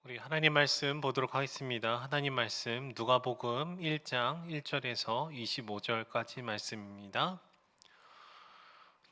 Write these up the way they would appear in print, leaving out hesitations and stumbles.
우리 하나님 말씀 보도록 하겠습니다. 하나님 말씀 누가복음 1장 1절에서 25절까지 말씀입니다.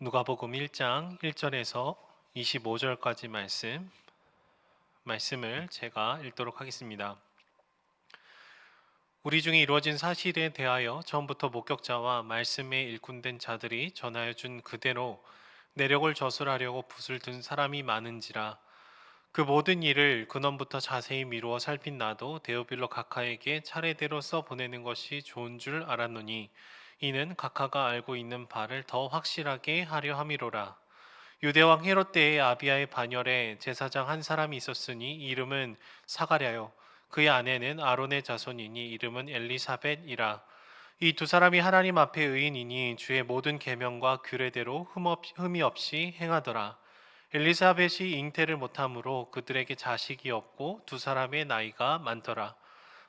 누가복음 1장 1절에서 25절까지 말씀을 제가 읽도록 하겠습니다. 우리 중에 이루어진 사실에 대하여 처음부터 목격자와 말씀에 일꾼된 자들이 전하여 준 그대로 내력을 저술하려고 붓을 든 사람이 많은지라. 그 모든 일을 근원부터 자세히 미루어 살핀 나도 데오빌로 각하에게 차례대로 써 보내는 것이 좋은 줄 알았노니 이는 각하가 알고 있는 바를 더 확실하게 하려 함이로라. 유대왕 헤롯 때의 아비야의 반열에 제사장 한 사람이 있었으니 이름은 사가랴요. 그의 아내는 아론의 자손이니 이름은 엘리사벳이라. 이 두 사람이 하나님 앞에 의인이니 주의 모든 계명과 규례대로 흠이 없이 행하더라. 엘리사벳이 잉태를 못하므로 그들에게 자식이 없고 두 사람의 나이가 많더라.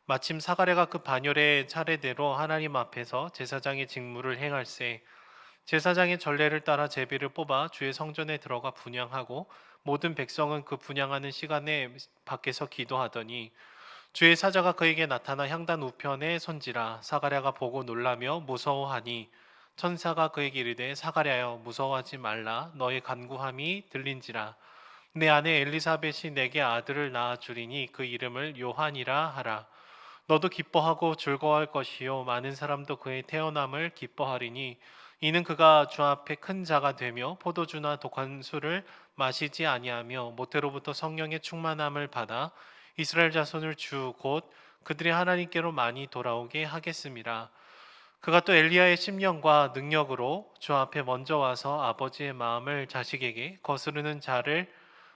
마침 사가랴가 그 반열의 차례대로 하나님 앞에서 제사장의 직무를 행할세. 제사장의 전례를 따라 제비를 뽑아 주의 성전에 들어가 분향하고 모든 백성은 그 분향하는 시간에 밖에서 기도하더니 주의 사자가 그에게 나타나 향단 우편에 선지라. 사가랴가 보고 놀라며 무서워하니 천사가 그에게 이르되 사가랴여 무서워하지 말라. 너의 간구함이 들린지라. 내 아내 엘리사벳이 내게 아들을 낳아 주리니 그 이름을 요한이라 하라. 너도 기뻐하고 즐거워할 것이요 많은 사람도 그의 태어남을 기뻐하리니 이는 그가 주 앞에 큰 자가 되며 포도주나 독한 술을 마시지 아니하며 모태로부터 성령의 충만함을 받아 이스라엘 자손을 주 곧 그들이 하나님께로 많이 돌아오게 하겠습니다. 그가 또 엘리야의 심령과 능력으로 주 앞에 먼저 와서 아버지의 마음을 자식에게 거스르는 자를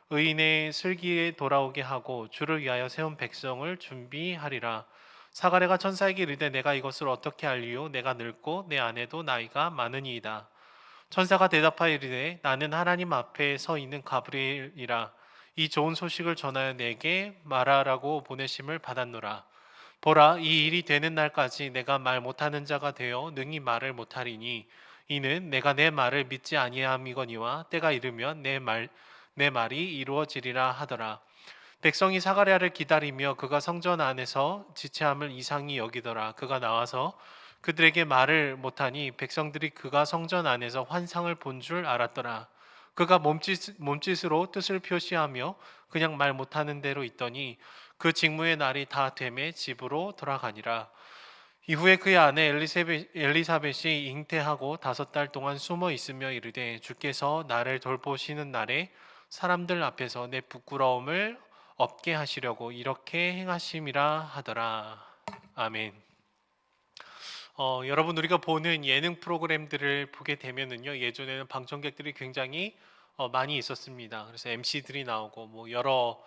의인의 슬기에 돌아오게 하고 주를 위하여 세운 백성을 준비하리라. 사가랴가 천사에게 이르되 내가 이것을 어떻게 알리요? 내가 늙고 내 아내도 나이가 많으니이다. 천사가 대답하여 이르되 나는 하나님 앞에 서 있는 가브리엘이라. 이 좋은 소식을 전하여 내게 말하라고 보내심을 받았노라. 보라, 이 일이 되는 날까지 내가 말 못하는 자가 되어 능히 말을 못하리니 이는 내가 내 말을 믿지 아니함이거니와 때가 이르면 내 말이 이루어지리라 하더라. 백성이 사가랴를 기다리며 그가 성전 안에서 지체함을 이상히 여기더라. 그가 나와서 그들에게 말을 못하니 백성들이 그가 성전 안에서 환상을 본 줄 알았더라. 그가 몸짓으로 뜻을 표시하며 그냥 말 못하는 대로 있더니 그 직무의 날이 다 되매 집으로 돌아가니라. 이후에 그의 아내 엘리사벳이 잉태하고 5달 동안 숨어 있으며 이르되 주께서 나를 돌보시는 날에 사람들 앞에서 내 부끄러움을 없게 하시려고 이렇게 행하심이라 하더라. 아멘. 여러분 우리가 보는 예능 프로그램들을 보게 되면은요, 예전에는 방청객들이 굉장히 많이 있었습니다. 그래서 MC들이 나오고 뭐 여러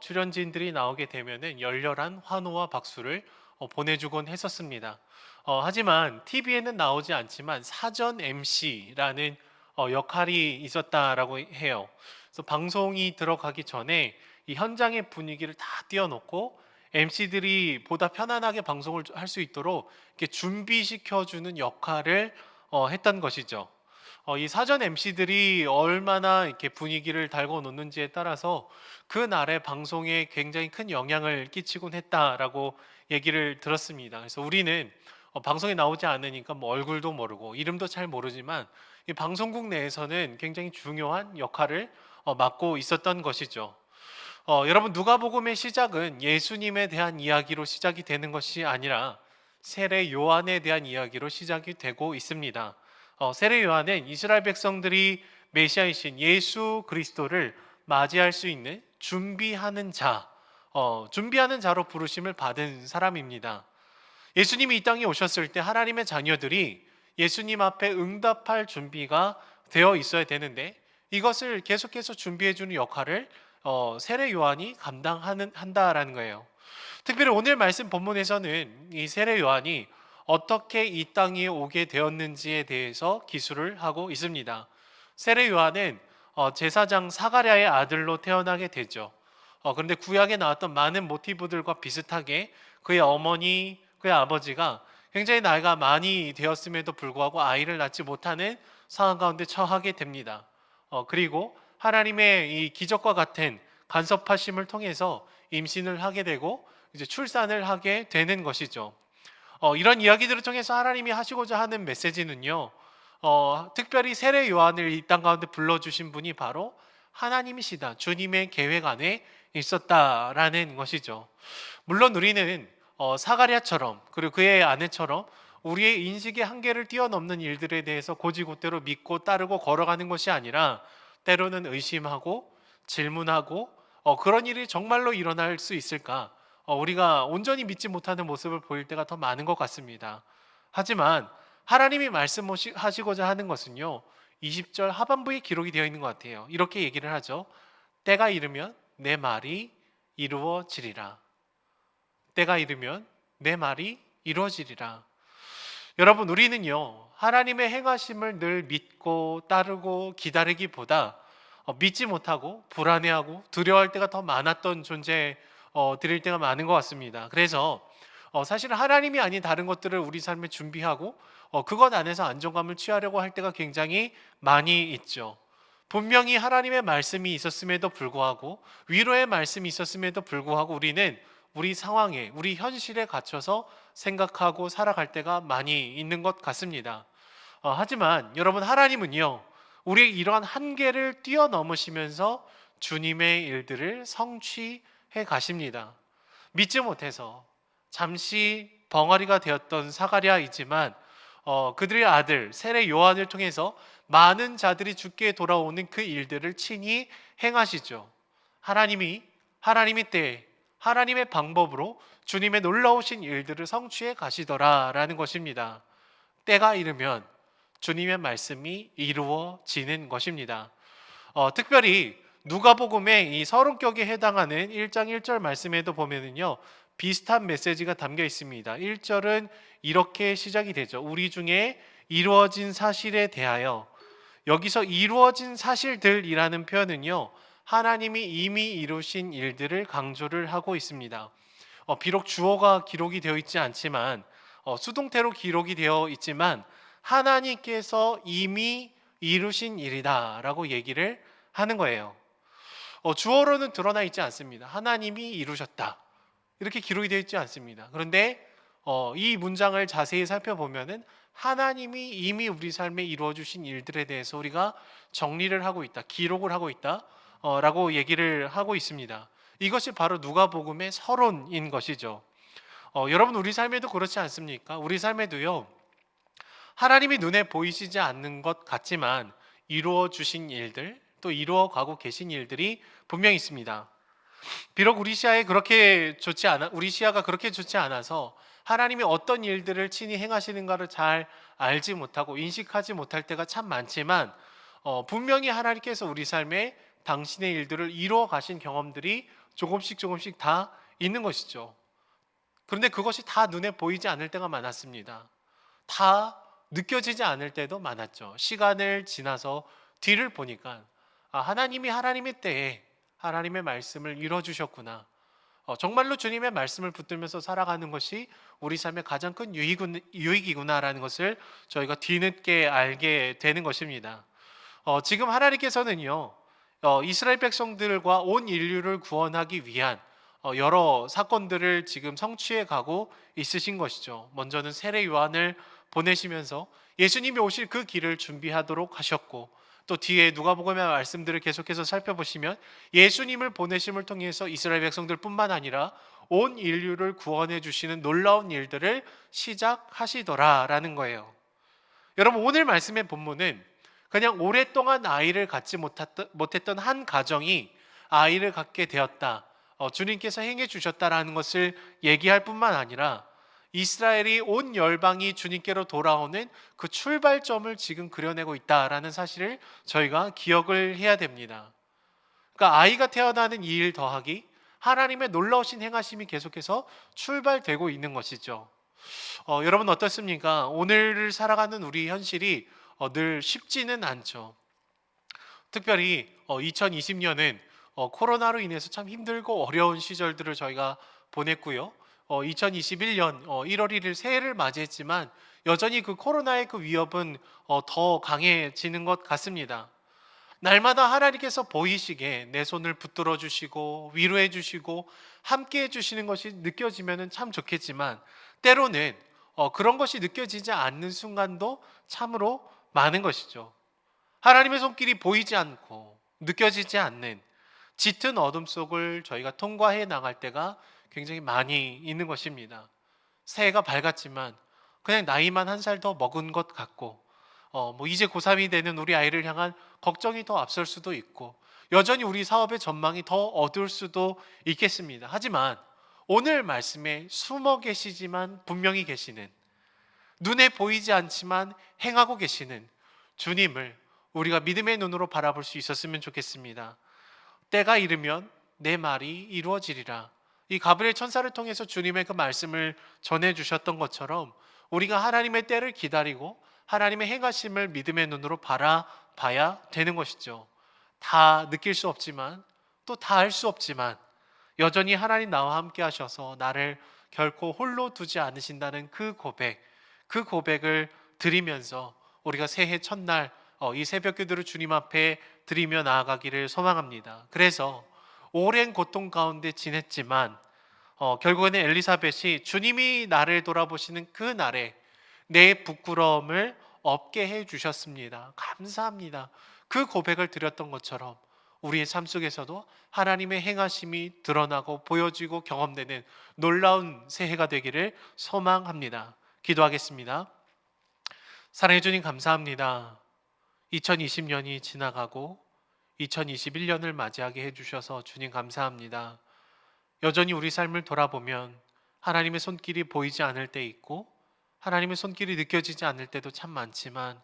출연진들이 나오게 되면은 열렬한 환호와 박수를 보내주곤 했었습니다. 하지만 TV에는 나오지 않지만 사전 MC라는 역할이 있었다라고 해요. 그래서 방송이 들어가기 전에 이 현장의 분위기를 다 띄워놓고 MC들이 보다 편안하게 방송을 할 수 있도록 이렇게 준비시켜주는 역할을 했던 것이죠. 이 사전 MC들이 얼마나 이렇게 분위기를 달궈 놓는지에 따라서 그 날의 방송에 굉장히 큰 영향을 끼치곤 했다라고 얘기를 들었습니다. 그래서 우리는 방송에 나오지 않으니까 뭐 얼굴도 모르고 이름도 잘 모르지만 이 방송국 내에서는 굉장히 중요한 역할을 맡고 있었던 것이죠. 여러분 누가복음의 시작은 예수님에 대한 이야기로 시작이 되는 것이 아니라 세례 요한에 대한 이야기로 시작이 되고 있습니다. 세례 요한은 이스라엘 백성들이 메시아이신 예수 그리스도를 맞이할 수 있는 준비하는 자로 부르심을 받은 사람입니다. 예수님이 이 땅에 오셨을 때 하나님의 자녀들이 예수님 앞에 응답할 준비가 되어 있어야 되는데 이것을 계속해서 준비해주는 역할을 세례 요한이 한다라는 거예요. 특별히 오늘 말씀 본문에서는 이 세례 요한이 어떻게 이 땅에 오게 되었는지에 대해서 기술을 하고 있습니다. 세례 요한은 제사장 사가랴의 아들로 태어나게 되죠. 그런데 구약에 나왔던 많은 모티브들과 비슷하게 그의 어머니, 그의 아버지가 굉장히 나이가 많이 되었음에도 불구하고 아이를 낳지 못하는 상황 가운데 처하게 됩니다. 그리고 하나님의 이 기적과 같은 간섭하심을 통해서 임신을 하게 되고 이제 출산을 하게 되는 것이죠. 이런 이야기들을 통해서 하나님이 하시고자 하는 메시지는요, 특별히 세례 요한을 이 땅 가운데 불러주신 분이 바로 하나님이시다. 주님의 계획 안에 있었다라는 것이죠. 물론 우리는 사가랴처럼 그리고 그의 아내처럼 우리의 인식의 한계를 뛰어넘는 일들에 대해서 곧이곧대로 믿고 따르고 걸어가는 것이 아니라 때로는 의심하고 질문하고 그런 일이 정말로 일어날 수 있을까? 우리가 온전히 믿지 못하는 모습을 보일 때가 더 많은 것 같습니다. 하지만 하나님이 말씀하시고자 하는 것은요, 20절 하반부에 기록이 되어 있는 것 같아요. 이렇게 얘기를 하죠. 때가 이르면 내 말이 이루어지리라. 때가 이르면 내 말이 이루어지리라. 여러분, 우리는요, 하나님의 행하심을 늘 믿고 따르고 기다리기보다 믿지 못하고 불안해하고 두려워할 때가 더 많았던 존재 드릴 때가 많은 것 같습니다. 그래서 사실 하나님이 아닌 다른 것들을 우리 삶에 준비하고 그것 안에서 안정감을 취하려고 할 때가 굉장히 많이 있죠. 분명히 하나님의 말씀이 있었음에도 불구하고 위로의 말씀이 있었음에도 불구하고 우리는 우리 상황에 우리 현실에 갇혀서 생각하고 살아갈 때가 많이 있는 것 같습니다. 하지만 여러분, 하나님은요, 우리의 이러한 한계를 뛰어넘으시면서 주님의 일들을 성취해 가십니다. 믿지 못해서 잠시 벙어리가 되었던 사가랴이지만 그들의 아들 세례 요한을 통해서 많은 자들이 주께 돌아오는 그 일들을 친히 행하시죠. 하나님이 하나님의 때에 하나님의 방법으로 주님의 놀라우신 일들을 성취해 가시더라라는 것입니다. 때가 이르면 주님의 말씀이 이루어지는 것입니다. 특별히 누가복음의 이 서론격에 해당하는 1장 1절 말씀에도 보면은요, 비슷한 메시지가 담겨 있습니다. 1절은 이렇게 시작이 되죠. 우리 중에 이루어진 사실에 대하여. 여기서 이루어진 사실들이라는 표현은요, 하나님이 이미 이루신 일들을 강조를 하고 있습니다. 비록 주어가 기록이 되어 있지 않지만 수동태로 기록이 되어 있지만 하나님께서 이미 이루신 일이다라고 얘기를 하는 거예요. 주어로는 드러나 있지 않습니다. 하나님이 이루셨다 이렇게 기록이 되어 있지 않습니다. 그런데 이 문장을 자세히 살펴보면은 하나님이 이미 우리 삶에 이루어 주신 일들에 대해서 우리가 정리를 하고 있다, 기록을 하고 있다 라고 얘기를 하고 있습니다. 이것이 바로 누가복음의 서론인 것이죠. 여러분, 우리 삶에도 그렇지 않습니까? 우리 삶에도요, 하나님이 눈에 보이시지 않는 것 같지만 이루어 주신 일들, 또 이루어 가고 계신 일들이 분명히 있습니다. 비록 우리 시야가 그렇게 좋지 않아서 하나님이 어떤 일들을 친히 행하시는가를 잘 알지 못하고 인식하지 못할 때가 참 많지만 분명히 하나님께서 우리 삶에 당신의 일들을 이루어 가신 경험들이 조금씩 다 있는 것이죠. 그런데 그것이 다 눈에 보이지 않을 때가 많았습니다. 다 느껴지지 않을 때도 많았죠. 시간을 지나서 뒤를 보니까 하나님이 하나님의 때에 하나님의 말씀을 이뤄주셨구나. 정말로 주님의 말씀을 붙들면서 살아가는 것이 우리 삶의 가장 큰 유익이구나라는 것을 저희가 뒤늦게 알게 되는 것입니다. 지금 하나님께서는요, 이스라엘 백성들과 온 인류를 구원하기 위한 여러 사건들을 지금 성취해 가고 있으신 것이죠. 먼저는 세례 요한을 보내시면서 예수님이 오실 그 길을 준비하도록 하셨고, 또 뒤에 누가복음의 말씀들을 계속해서 살펴보시면 예수님을 보내심을 통해서 이스라엘 백성들뿐만 아니라 온 인류를 구원해 주시는 놀라운 일들을 시작하시더라라는 거예요. 여러분, 오늘 말씀의 본문은 그냥 오랫동안 아이를 갖지 못했던 한 가정이 아이를 갖게 되었다, 주님께서 행해 주셨다라는 것을 얘기할 뿐만 아니라 이스라엘이 온 열방이 주님께로 돌아오는 그 출발점을 지금 그려내고 있다라는 사실을 저희가 기억을 해야 됩니다. 그러니까 아이가 태어나는 이 일 더하기 하나님의 놀라우신 행하심이 계속해서 출발되고 있는 것이죠. 여러분, 어떻습니까? 오늘을 살아가는 우리 현실이 늘 쉽지는 않죠. 특별히 2020년은 코로나로 인해서 참 힘들고 어려운 시절들을 저희가 보냈고요. 2021년 1월 1일 새해를 맞이했지만 여전히 그 코로나의 그 위협은 더 강해지는 것 같습니다. 날마다 하나님께서 보이시게 내 손을 붙들어 주시고 위로해 주시고 함께 해 주시는 것이 느껴지면 참 좋겠지만, 때로는 그런 것이 느껴지지 않는 순간도 참으로 많은 것이죠. 하나님의 손길이 보이지 않고 느껴지지 않는 짙은 어둠 속을 저희가 통과해 나갈 때가 굉장히 많이 있는 것입니다. 새해가 밝았지만 그냥 나이만 한 살 더 먹은 것 같고, 뭐 이제 고3이 되는 우리 아이를 향한 걱정이 더 앞설 수도 있고, 여전히 우리 사업의 전망이 더 어두울 수도 있겠습니다. 하지만 오늘 말씀에 숨어 계시지만 분명히 계시는, 눈에 보이지 않지만 행하고 계시는 주님을 우리가 믿음의 눈으로 바라볼 수 있었으면 좋겠습니다. 때가 이르면 내 말이 이루어지리라. 이 가브리엘 천사를 통해서 주님의 그 말씀을 전해 주셨던 것처럼 우리가 하나님의 때를 기다리고 하나님의 행하심을 믿음의 눈으로 바라봐야 되는 것이죠. 다 느낄 수 없지만, 또 다 알 수 없지만, 여전히 하나님 나와 함께 하셔서 나를 결코 홀로 두지 않으신다는 그 고백을 드리면서 우리가 새해 첫날 이 새벽 기도를 주님 앞에 드리며 나아가기를 소망합니다. 그래서 오랜 고통 가운데 지냈지만 결국에는 엘리사벳이 주님이 나를 돌아보시는 그 날에 내 부끄러움을 없게 해 주셨습니다. 감사합니다. 그 고백을 드렸던 것처럼 우리의 삶 속에서도 하나님의 행하심이 드러나고 보여지고 경험되는 놀라운 새해가 되기를 소망합니다. 기도하겠습니다. 사랑해 주님 감사합니다. 2020년이 지나가고 2021년을 맞이하게 해주셔서 주님 감사합니다. 여전히 우리 삶을 돌아보면 하나님의 손길이 보이지 않을 때 있고 하나님의 손길이 느껴지지 않을 때도 참 많지만,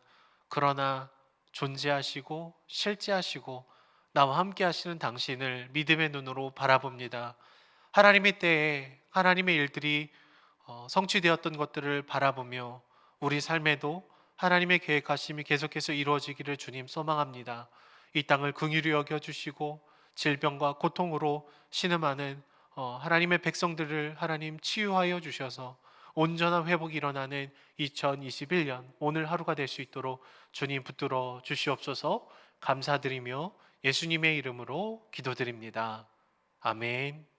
그러나 존재하시고 실제하시고 나와 함께 하시는 당신을 믿음의 눈으로 바라봅니다. 하나님의 때에 하나님의 일들이 성취되었던 것들을 바라보며 우리 삶에도 하나님의 계획하심이 계속해서 이루어지기를 주님 소망합니다. 이 땅을 긍휼히 여겨주시고 질병과 고통으로 신음하는 하나님의 백성들을 하나님 치유하여 주셔서 온전한 회복이 일어나는 2021년 오늘 하루가 될 수 있도록 주님 붙들어 주시옵소서. 감사드리며 예수님의 이름으로 기도드립니다. 아멘.